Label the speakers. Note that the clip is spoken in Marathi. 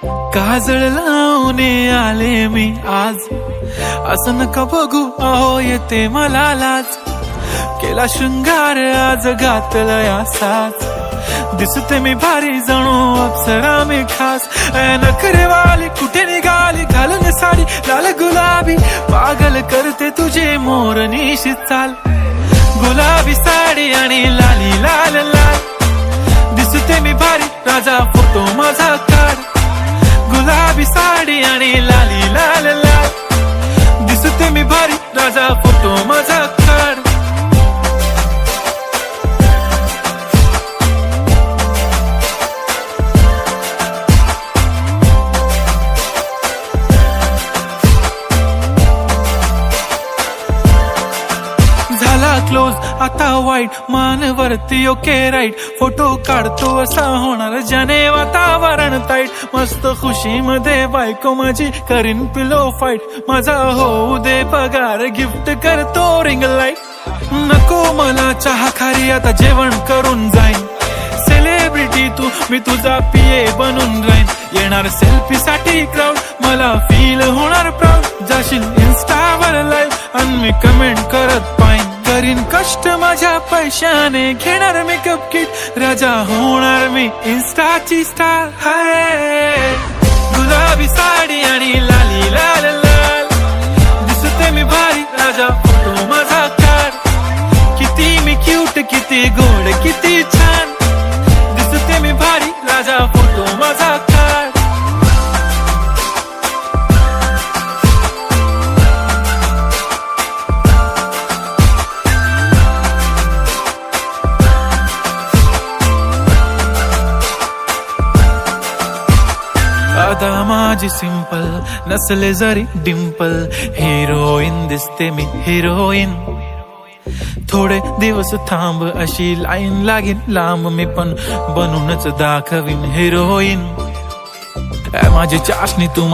Speaker 1: काजळ लावून आले मी आज, असं नका बघू अहो येते मला लाज. केला शृंगार आज घातलाय असाच, दिसते मी भारी जणू अप्सरा मी खास. नखरेवाली कुठे निघाली घालून साडी लाल गुलाबी, पागल करते तुझे मोरनीशी चाल. गुलाबी साडी आणि लाली लाल लाल, दिसते मी भारी राजा फोटो माझा काढ. गुलाबी साडी आणि लाली लाल लाल, दिसते मी भारी राजा फोटो माझा काढ. झाला क्लोज आता वाईट, मान वरती ओके राईट. फोटो काढतो असा होणार ज्याने वातावरण ताईट. मस्त खुशी मध्ये बायको माझी करीन पिलो फाईट. माझा होऊ दे पगार गिफ्ट करतो रिंग लाईट. नको मला चहा खारी आता जेवण करून जाईन. सेलिब्रिटी तू मी तुझा पिये बनून राहीन. येणार सेल्फी साठी क्राऊड मला फील होणार प्राऊड. जाशील इन्स्टावर लाईव्ह आणि मी कमेंट करत पाईन. करीन कष्ट माझ्या पैशाने घेणार मेकअप किट. राजा होणार मी इन्स्टाची स्टार. हाय गुलाबी साडी आणि लाली लाल लाल, दिसते मी भारी राजा फोटो माझा काढ. किती मी क्यूट किती गोड किती छान, दिसते मी भारी राजा फोटो माझा काढ. आता माझी सिंपल नसले जरी डिंपल, हिरोईन दिसते मी हिरोईन. थोडे दिवस थांब अशी लाईन लागेल लांब, मी पण बनूनच दाखवीन हिरोईन. माझी चाशनी तू